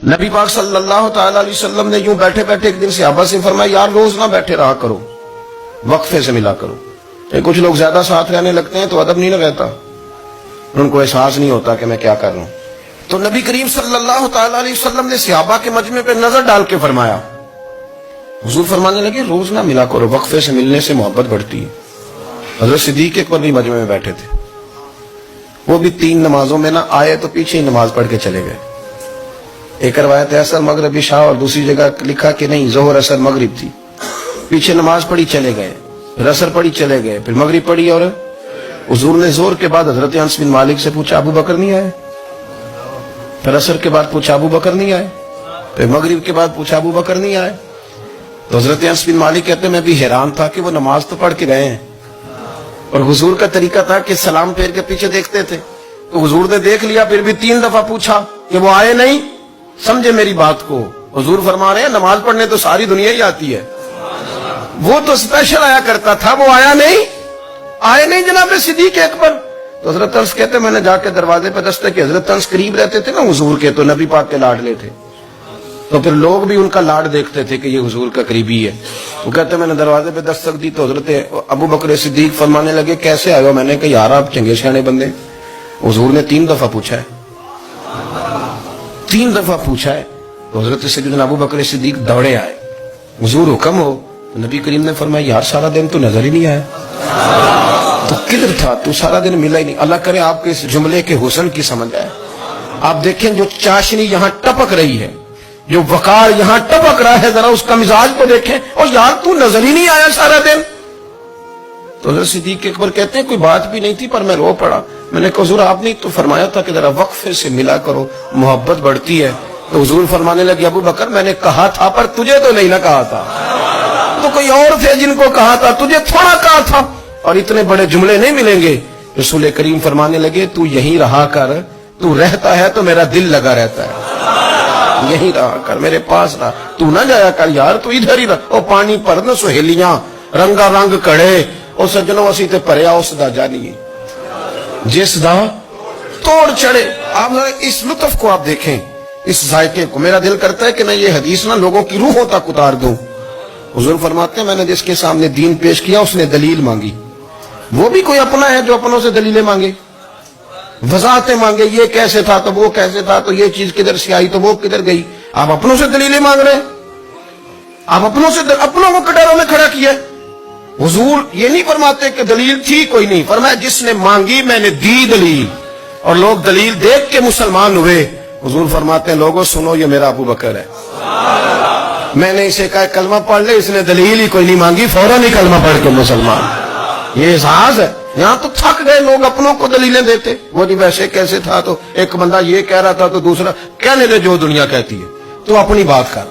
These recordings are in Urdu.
نبی پاک صلی اللہ تعالی علیہ وسلم نے یوں بیٹھے بیٹھے ایک دن صحابہ سے فرمایا یار روز نہ بیٹھے رہا کرو، وقفے سے ملا کرو. کچھ لوگ زیادہ ساتھ رہنے لگتے ہیں تو ادب نہیں نہ رہتا، ان کو احساس نہیں ہوتا کہ میں کیا کر رہا ہوں. تو نبی کریم صلی اللہ تعالی علیہ وسلم نے صحابہ کے مجمع پہ نظر ڈال کے فرمایا، حضور فرمانے لگے روز نہ ملا کرو، وقفے سے ملنے سے محبت بڑھتی ہے. حضرت صدیق ایک بار بھی مجمع میں بیٹھے تھے، وہ بھی 3 نمازوں میں نہ آئے تو پیچھے ہی نماز پڑھ کے چلے گئے. ایک روایت ہے اثر مغرب عشاء، اور دوسری جگہ لکھا کہ نہیں ظہر اثر مغرب تھی. پیچھے نماز پڑھی چلے گئے، پھر اثر پڑھی چلے گئے، پھر مغرب پڑھی. اور حضور نے زور کے بعد حضرت انس بن مالک سے پوچھا ابو بکر نہیں آئے؟ پھر اثر کے بعد پوچھا ابو بکر نہیں آئے؟ پھر مغرب کے بعد پوچھا ابو بکر نہیں آئے؟ تو حضرت انس بن مالک کہتے ہیں میں بھی حیران تھا کہ وہ نماز تو پڑھ کے گئے ہیں، اور حضور کا طریقہ تھا کہ سلام پھیر کے پیچھے دیکھتے تھے. تو حضور نے دیکھ لیا، پھر بھی 3 دفعہ پوچھا کہ وہ آئے نہیں. سمجھے میری بات کو؟ حضور فرما رہے ہیں نماز پڑھنے تو ساری دنیا ہی آتی ہے، وہ تو اسپیشل آیا کرتا تھا، وہ آیا نہیں. آئے نہیں جناب صدیق اکبر. تو حضرت انس کہتے میں نے جا کے دروازے پہ دستک کی. حضرت انس قریب رہتے تھے نا حضور کے، تو نبی پاک کے لاڈلے تھے، تو پھر لوگ بھی ان کا لاڈ دیکھتے تھے کہ یہ حضور کا قریبی ہے. وہ کہتے میں نے دروازے پہ دستک دی تو حضرت ابو بکر صدیق فرمانے لگے کیسے آئے ہو؟ میں نے کہا یار آپ چنگے سیانے بندے. حضور نے 3 دفعہ پوچھا ہے، 3 دفعہ پوچھا ہے. تو حضرت سیدنا ابو بکر صدیق دوڑے آئے، حضور حکم ہو. تو نبی کریم نے فرمایا یار سارا دن تو نظر ہی نہیں آیا، تو کدھر تھا تو؟ سارا دن ملا ہی نہیں. اللہ کرے آپ کے اس جملے کے حسن کی سمجھ آئے. آپ دیکھیں جو چاشنی یہاں ٹپک رہی ہے، جو وقار یہاں ٹپک رہا ہے، ذرا اس کا مزاج کو دیکھیں. اور یار تو نظر ہی نہیں آیا سارا دن. تو حضرت صدیق اکبر کہتے ہیں کوئی بات بھی نہیں تھی پر میں رو پڑا. میں نے کہا حضور آپ نے تو فرمایا تھا کہ ذرا وقفے سے ملا کرو، محبت بڑھتی ہے. تو حضور فرمانے لگے ابو بکر میں نے کہا تھا پر تجھے تو نہیں نہ کہا تھا، تو کوئی اور تھے جن کو کہا تھا، تجھے تھوڑا کہا تھا. اور اتنے بڑے جملے نہیں ملیں گے. رسول کریم فرمانے لگے تو یہیں رہا کر، تو رہتا ہے تو میرا دل لگا رہتا ہے، یہیں رہا کر، میرے پاس رہا، تو نہ جایا کر یار، تو ادھر ہی رہا. اور پانی پر نہ سہیلیاں رنگا رنگ کڑے، اور سجنوں اسی تے پریا اس دا جانیے جس دا توڑ چڑھے. آپ اس لطف کو آپ دیکھیں، اس ذائقے کو. میرا دل کرتا ہے کہ میں یہ حدیث نہ لوگوں کی روحوں تک اتار دوں. حضور فرماتے ہیں میں نے جس کے سامنے دین پیش کیا اس نے دلیل مانگی. وہ بھی کوئی اپنا ہے جو اپنوں سے دلیلیں مانگے، وضاحتیں مانگے، یہ کیسے تھا تو وہ کیسے تھا، تو یہ چیز کدھر سے آئی تو وہ کدھر گئی. آپ اپنوں سے دلیلیں مانگ رہے ہیں، آپ اپنوں سے اپنوں کو کٹاروں میں کھڑا کیا. حضور یہ نہیں فرماتے کہ دلیل تھی کوئی نہیں، فرمایا جس نے مانگی میں نے دی دلیل، اور لوگ دلیل دیکھ کے مسلمان ہوئے. حضور فرماتے ہیں لوگوں سنو یہ میرا ابو بکر ہے، میں نے اسے کہا کلمہ پڑھ لے، اس نے دلیل ہی کوئی نہیں مانگی، فوراً ہی کلمہ پڑھ کے مسلمان. یہ احساس ہے. یہاں تو تھک گئے لوگ اپنوں کو دلیلیں دیتے، وہ نہیں ویسے کیسے تھا، تو ایک بندہ یہ کہہ رہا تھا تو دوسرا کہنے دے جو دنیا کہتی ہے. تو اپنی بات کر،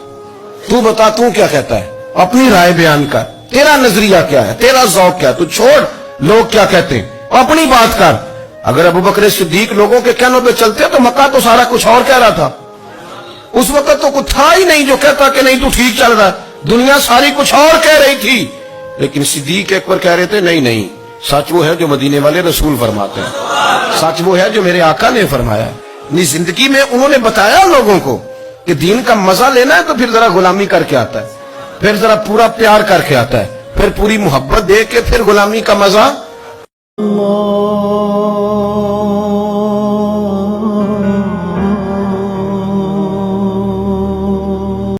تو بتا تو کیا کہتا ہے، اپنی رائے بیان کر، تیرا نظریہ کیا ہے، تیرا ذوق کیا ہے، تو چھوڑ لوگ کیا کہتے ہیں، اپنی بات کر. اگر ابو بکر صدیق لوگوں کے کہنوں پہ چلتے تو مکہ تو سارا کچھ اور کہہ رہا تھا. اس وقت تو کچھ تھا ہی نہیں جو کہتا کہ نہیں تو ٹھیک چل رہا ہے، دنیا ساری کچھ اور کہہ رہی تھی. لیکن صدیق ایک بار کہہ رہے تھے نہیں نہیں، سچ وہ ہے جو مدینے والے رسول فرماتے ہیں، سچ وہ ہے جو میرے آقا نے فرمایا. اپنی زندگی میں انہوں نے بتایا لوگوں کو کہ دین کا مزہ لینا ہے تو پھر ذرا غلامی کر کے آتا ہے، پھر ذرا پورا پیار کر کے آتا ہے، پھر پوری محبت دے کے پھر غلامی کا مزہ.